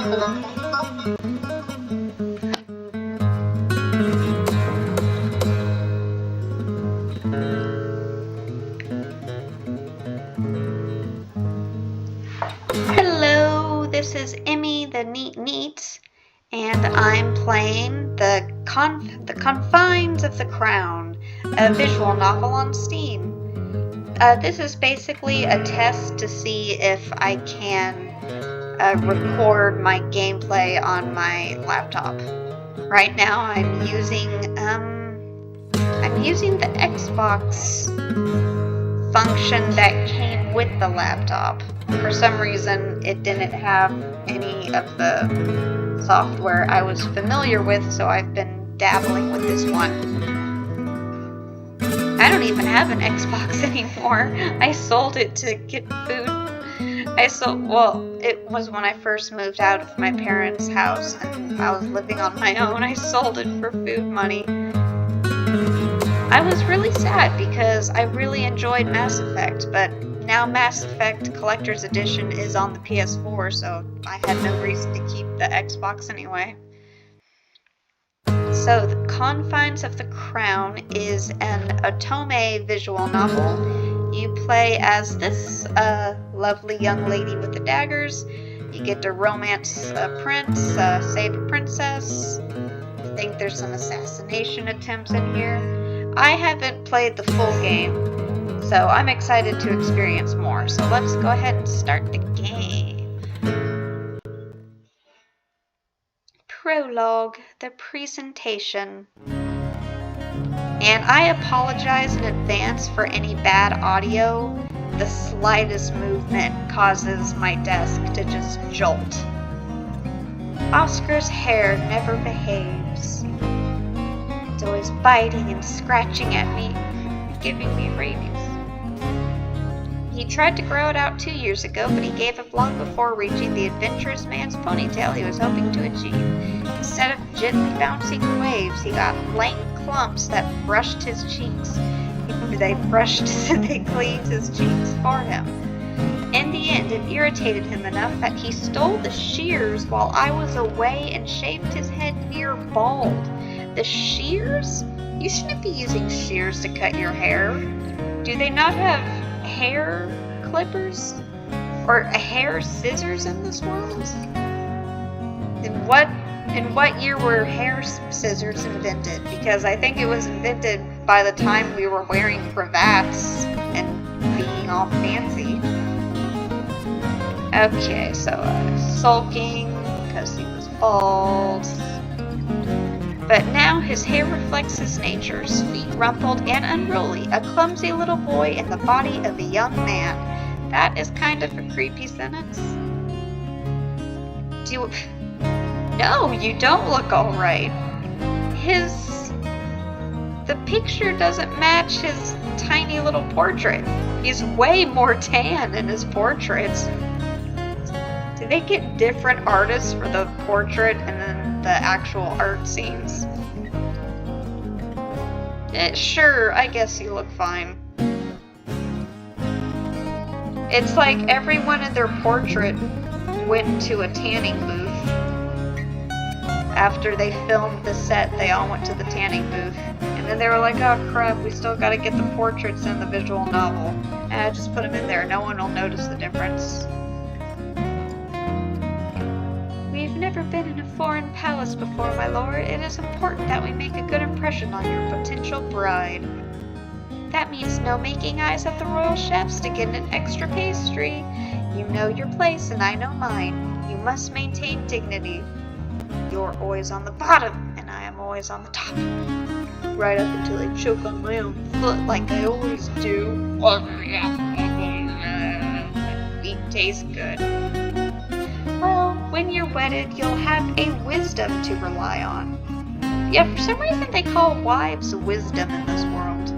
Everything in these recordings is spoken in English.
Hello, this is Emmy the Neat, and I'm playing the Confines of the Crown, a visual novel on Steam. This is basically a test to see if I can record my gameplay on my laptop. Right now, I'm using the Xbox function that came with the laptop. For some reason, it didn't have any of the software I was familiar with, so I've been dabbling with this one. I don't even have an Xbox anymore. I sold it to get food. It was when I first moved out of my parents' house and I was living on my own. I sold it for food money. I was really sad because I really enjoyed Mass Effect, but now Mass Effect Collector's Edition is on the PS4, so I had no reason to keep the Xbox anyway. So, The Confines of the Crown is an otome visual novel. You play as this lovely young lady with the daggers. You get to romance a prince, save a princess. I think there's some assassination attempts in here. I haven't played the full game, so I'm excited to experience more. So let's go ahead and start the game. Prologue, the presentation. And I apologize in advance for any bad audio. The slightest movement causes my desk to just jolt. Oscar's hair never behaves. It's always biting and scratching at me, giving me rabies. He tried to grow it out 2 years ago, but he gave up long before reaching the adventurous man's ponytail he was hoping to achieve. Instead of gently bouncing waves, he got lank clumps that brushed his cheeks. They cleaned his cheeks for him. In the end, it irritated him enough that he stole the shears while I was away and shaved his head near bald. The shears? You shouldn't be using shears to cut your hair. Do they not have hair clippers? Or hair scissors in this world? In what year were hair scissors invented? Because I think it was invented by the time we were wearing cravats and being all fancy. Okay, so sulking because he was bald. But now his hair reflects his nature, feet rumpled and unruly, a clumsy little boy in the body of a young man. That is kind of a creepy sentence. No, you don't look alright. The picture doesn't match his tiny little portrait. He's way more tan in his portraits. Do they get different artists for the portrait and then the actual art scenes? Sure, I guess you look fine. It's like everyone in their portrait went to a tanning booth. After they filmed the set, they all went to the tanning booth. And then they were like, oh crap, we still gotta get the portraits in the visual novel. Just put them in there, no one will notice the difference. We've never been in a foreign palace before, my lord. It is important that we make a good impression on your potential bride. That means no making eyes at the royal chefs to get an extra pastry. You know your place and I know mine. You must maintain dignity. You're always on the bottom, and I am always on the top. Right up until I choke on my own foot like I always do. Meat tastes good. Well, when you're wedded, you'll have a wisdom to rely on. Yeah, for some reason they call wives wisdom in this world.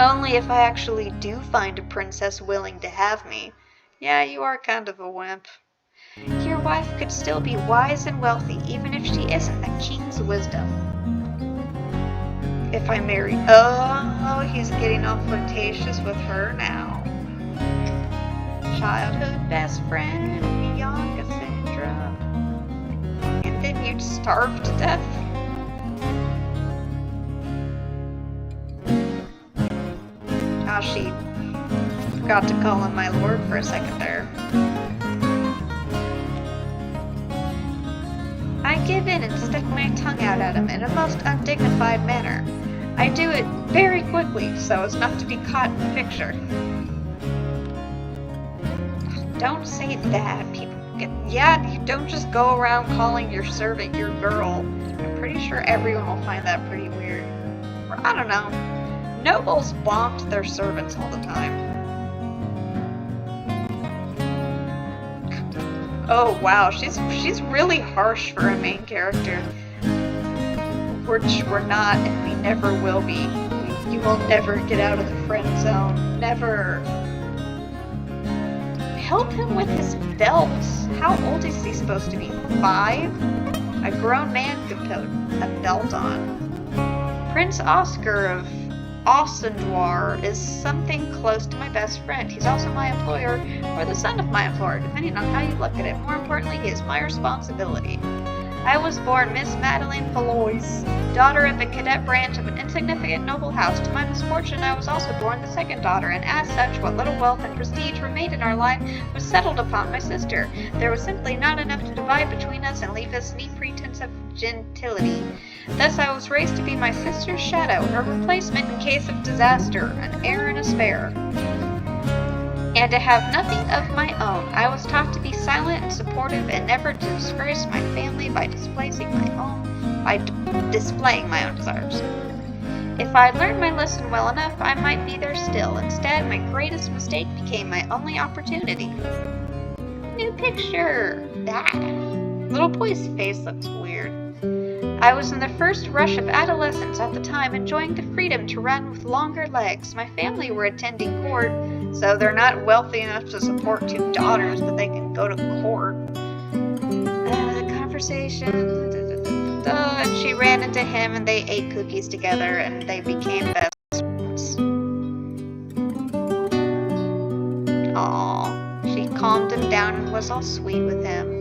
Only if I actually do find a princess willing to have me. Yeah, you are kind of a wimp. Your wife could still be wise and wealthy even if she isn't a king's wisdom. If I marry... Oh, he's getting all flirtatious with her now. childhood best friend, beyond Cassandra. And then you'd starve to death? Oh, she forgot to call him my lord for a second there. I give in and stick my tongue out at him in a most undignified manner. I do it very quickly, so as not to be caught in the picture. Don't say that. People get... Yeah, you don't just go around calling your servant your girl. I'm pretty sure everyone will find that pretty weird. Or, I don't know. Nobles bonked their servants all the time. Oh wow, she's really harsh for a main character. Which we're not, and we never will be. You will never get out of the friend zone. Never. Help him with his belt. How old is he supposed to be? 5? A grown man could put a belt on. Prince Oscar of Ossendoir is something close to my best friend. He's also my employer, or the son of my employer, depending on how you look at it. More importantly, he is my responsibility. I was born Miss Madeleine Valois, daughter of a cadet branch of an insignificant noble house. To my misfortune, I was also born the second daughter, and as such, what little wealth and prestige remained in our line was settled upon my sister. There was simply not enough to divide between us and leave us any pretense of gentility. Thus, I was raised to be my sister's shadow, her replacement in case of disaster, an heir and a spare. And to have nothing of my own, I was taught to be silent and supportive, and never to disgrace my family by displaying my own desires. If I'd learned my lesson well enough, I might be there still. Instead, my greatest mistake became my only opportunity. New picture. Ah. Little boy's face looks weird. I was in the first rush of adolescence at the time, enjoying the freedom to run with longer legs. My family were attending court, so they're not wealthy enough to support 2 daughters, but they can go to court. The conversation, and she ran into him, and they ate cookies together, and they became best friends. Aww, she calmed him down and was all sweet with him.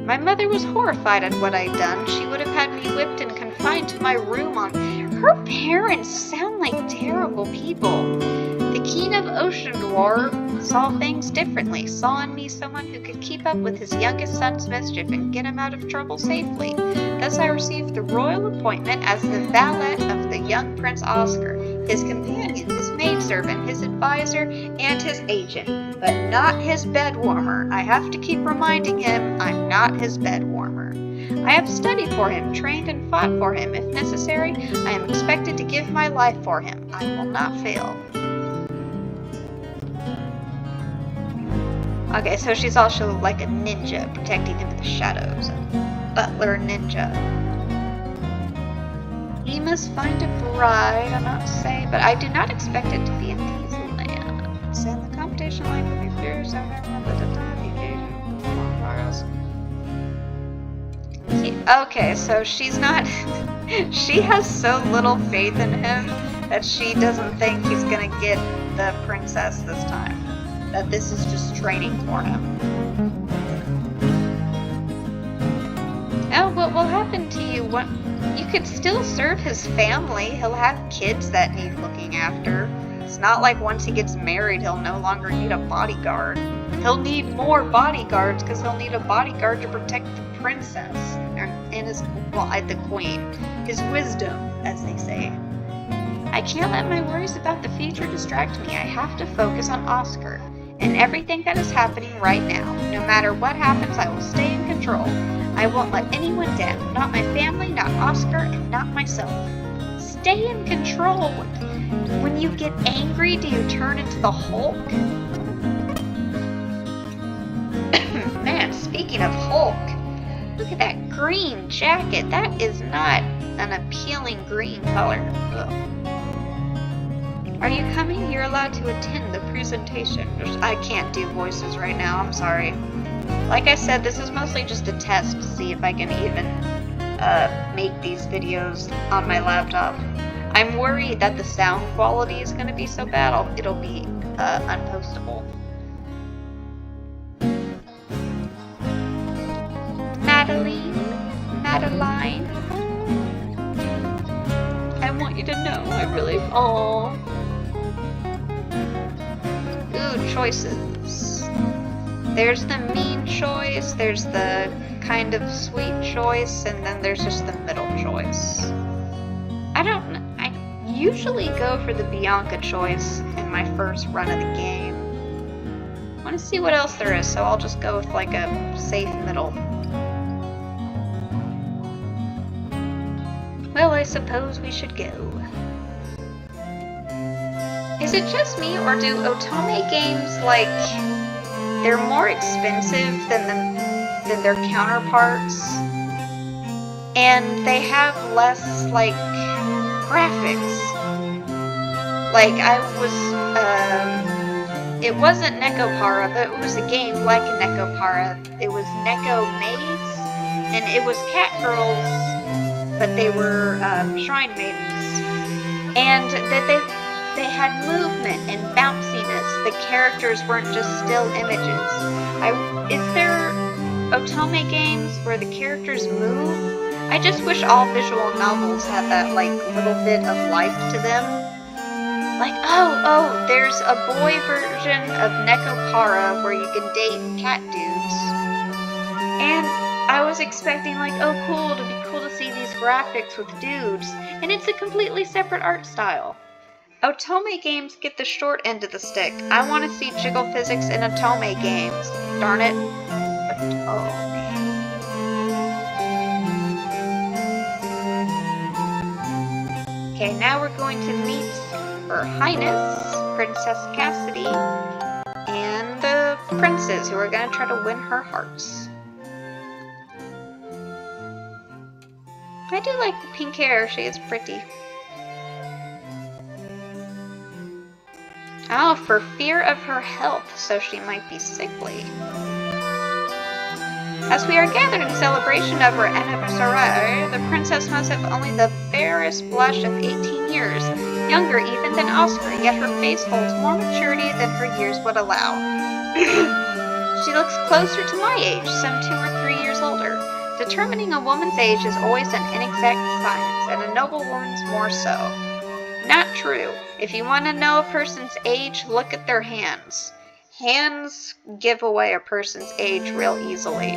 My mother was horrified at what I'd done. She would have had me whipped and confined to my room on... Her parents sound like terrible people. The King of Ossendoir saw things differently, saw in me someone who could keep up with his youngest son's mischief and get him out of trouble safely. Thus I received the royal appointment as the valet of the young Prince Oscar, his companion, his maidservant, his advisor, and his agent, but not his bed warmer. I have to keep reminding him I'm not his bed warmer. I have studied for him, trained and fought for him. If necessary, I am expected to give my life for him. I will not fail. Okay, so she's also like a ninja, protecting him in the shadows. A butler ninja. He must find a bride, I'll not say, but I do not expect it to be in these lands. And the competition like will be fierce, I remember the time the occasion progress. Okay, so she's not... she has so little faith in him that she doesn't think he's gonna get the princess this time. That this is just training for him. Oh, what will happen to you? What? You could still serve his family. He'll have kids that need looking after. It's not like once he gets married, he'll no longer need a bodyguard. He'll need more bodyguards because he'll need a bodyguard to protect the princess and his, well, the queen. His wisdom, as they say. I can't let my worries about the future distract me. I have to focus on Oscar and everything that is happening right now. No matter what happens, I will stay in control. I won't let anyone down. Not my family, not Oscar, and not myself. Stay in control. When you get angry, do you turn into the Hulk? Man, speaking of Hulk, look at that green jacket. That is not an appealing green color. Ugh. Are you coming? You're allowed to attend the presentation. I can't do voices right now, I'm sorry. Like I said, this is mostly just a test to see if I can even make these videos on my laptop. I'm worried that the sound quality is going to be so bad, it'll be unpostable. Madeline, I want you to know I really. Aww. Ooh, choices. There's the mean choice, there's the kind of sweet choice, and then there's just the middle choice. I usually go for the Bianca choice in my first run of the game. I want to see what else there is, so I'll just go with like a safe middle. Well, I suppose we should go. Is it just me, or do Otome games, like, they're more expensive than their counterparts? And they have less, like, graphics. Like, it wasn't Nekopara, but it was a game like a Nekopara. It was Neko Maids, and it was cat girls, but they were shrine maidens. And that they had movement and bounciness. The characters weren't just still images. Is there Otome games where the characters move? I just wish all visual novels had that, like, little bit of life to them. Like, oh, there's a boy version of Nekopara where you can date cat dudes. And I was expecting, like, oh cool, it'd be cool to see these graphics with dudes. And it's a completely separate art style. Otome games get the short end of the stick. I want to see jiggle physics in Otome games. Darn it. Otome. Okay, now we're going to meet Her Highness, Princess Cassidy, and the princes who are going to try to win her hearts. I do like the pink hair. She is pretty. Oh, for fear of her health, so she might be sickly. As we are gathered in celebration of her anniversary, the princess must have only the barest blush of 18 years, younger even than Oscar, yet her face holds more maturity than her years would allow. She looks closer to my age, some 2 or 3 years older. Determining a woman's age is always an inexact science, and a noble woman's more so. Not true. If you want to know a person's age, look at their hands. Hands give away a person's age real easily.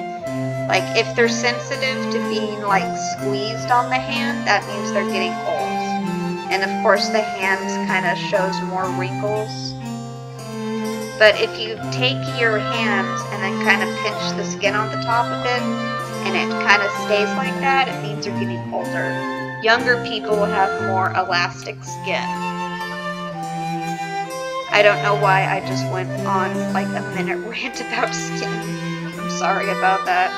Like, if they're sensitive to being, like, squeezed on the hand, that means they're getting old. And of course the hands kind of shows more wrinkles. But if you take your hands and then kind of pinch the skin on the top of it, and it kind of stays like that, it means you're getting older. Younger people will have more elastic skin. I don't know why I just went on like a minute rant about skin. I'm sorry about that.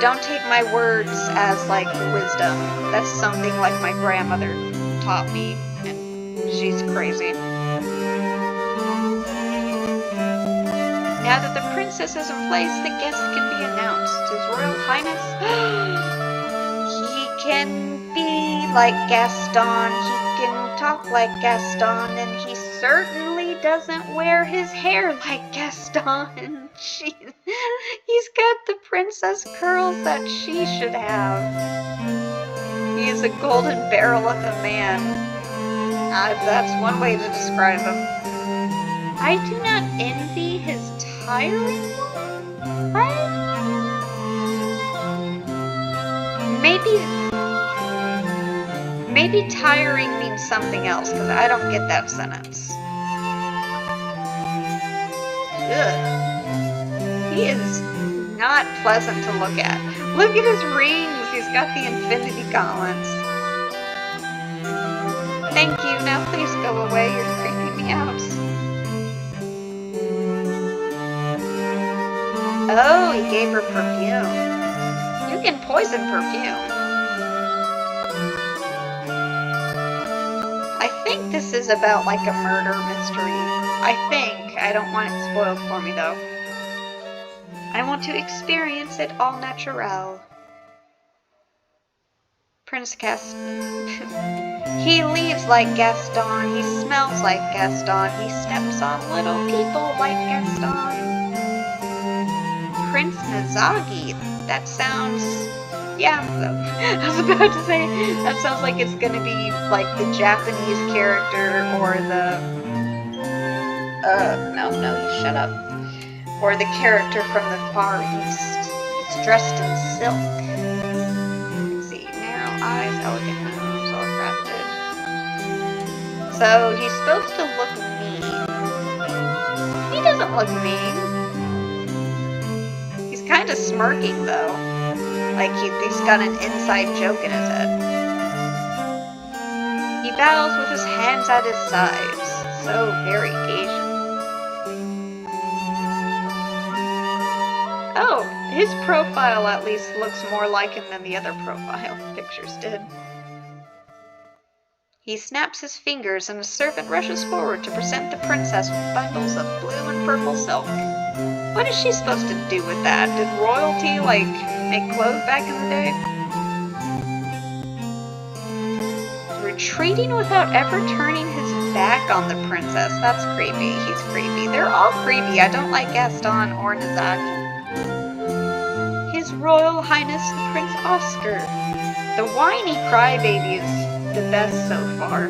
Don't take my words as like wisdom. That's something like my grandmother taught me, and she's crazy. Now that the princess is in place, the guest can be announced. His Royal Highness... He can be like Gaston, he can talk like Gaston, and he certainly doesn't wear his hair like Gaston. He's got the princess curls that she should have. He is a golden barrel of a man. That's one way to describe him. I do not envy his tiring one, right? Maybe tiring means something else, because I don't get that sentence. Ugh. He is not pleasant to look at. Look at his rings. He's got the infinity gauntlets. Thank you. Now please go away. You're creeping me out. Oh, he gave her perfume. You can poison perfume. I think this is about like a murder mystery. I think. I don't want it spoiled for me though. I want to experience it all natural. Prince Gaston. He leaves like Gaston. He smells like Gaston. He steps on little people like Gaston. Prince Mizagi. That sounds... Yeah, I was about to say, that sounds like it's gonna be like the Japanese character or the... no, you shut up. Or the character from the Far East. He's dressed in silk. Let's see, narrow eyes, elegant nose, all crafted. So he's supposed to look mean. He doesn't look mean. He's kind of smirking though. Like he's got an inside joke in his head. He bows with his hands at his sides. So very Asian. Oh, his profile at least looks more like him than the other profile pictures did. He snaps his fingers and a servant rushes forward to present the princess with bundles of blue and purple silk. What is she supposed to do with that? Did royalty, like, make clothes back in the day? Retreating without ever turning his back on the princess. That's creepy. He's creepy. They're all creepy. I don't like Gaston or Nizaki. His Royal Highness the Prince Oscar. The whiny crybaby is the best so far.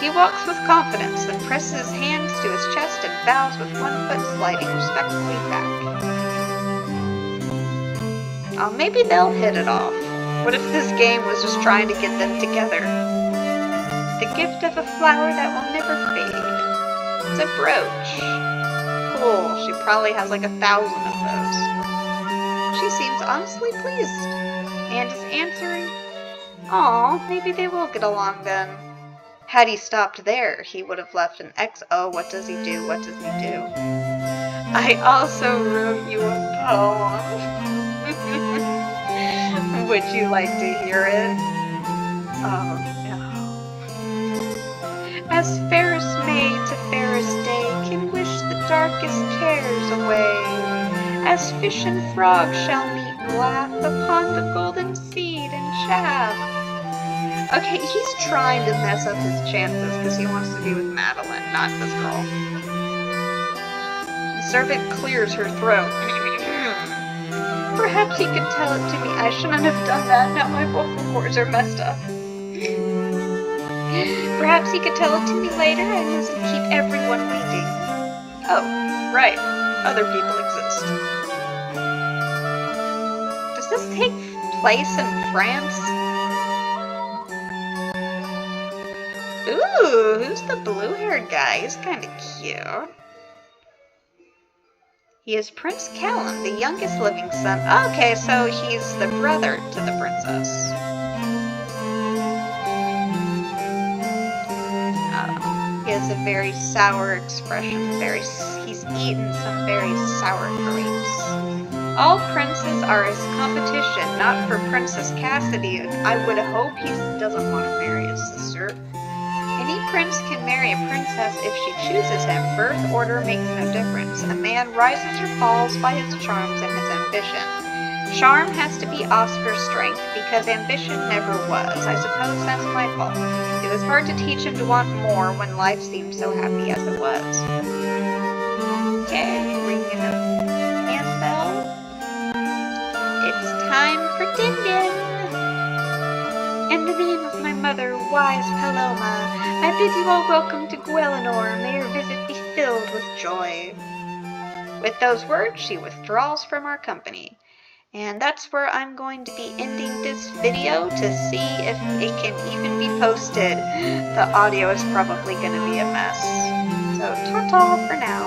He walks with confidence, then presses his hands to his chest and bows with one foot sliding respectfully back. Oh, maybe they'll hit it off. What if this game was just trying to get them together? The gift of a flower that will never fade. It's a brooch. Cool, she probably has like 1,000 of those. She seems honestly pleased. And is answering, "Aw, maybe they will get along then." Had he stopped there, he would have left an X. Oh, what does he do? What does he do? I also wrote you a poem. Would you like to hear it? Oh, no. As fairest maid to fairest day can wish the darkest cares away, as fish and frog shall meet and laugh upon the golden seed and chaff. Okay, he's trying to mess up his chances because he wants to be with Madeline, not this girl. The servant clears her throat. Perhaps he could tell it to me. I shouldn't have done that. Now my vocal cords are messed up. Perhaps he could tell it to me later and doesn't keep everyone waiting. Oh, right. Other people exist. Does this take place in France? Ooh, who's the blue-haired guy? He's kind of cute. He is Prince Callum, the youngest living son. Okay, so he's the brother to the princess. He has a very sour expression. He's eaten some very sour grapes. All princes are his competition, not for Princess Cassidy. I would hope he doesn't want to marry his sister. Any prince can marry a princess if she chooses him. Birth order makes no difference. A man rises or falls by his charms and his ambition. Charm has to be Oscar's strength because ambition never was. I suppose that's my fault. It was hard to teach him to want more when life seemed so happy as it was. Okay, ringing a handbell. It's time for din-din. In the name of my mother, wise Paloma, I bid you all welcome to Guelinor. May your visit be filled with joy. With those words, she withdraws from our company. And that's where I'm going to be ending this video to see if it can even be posted. The audio is probably going to be a mess. So ta-ta for now.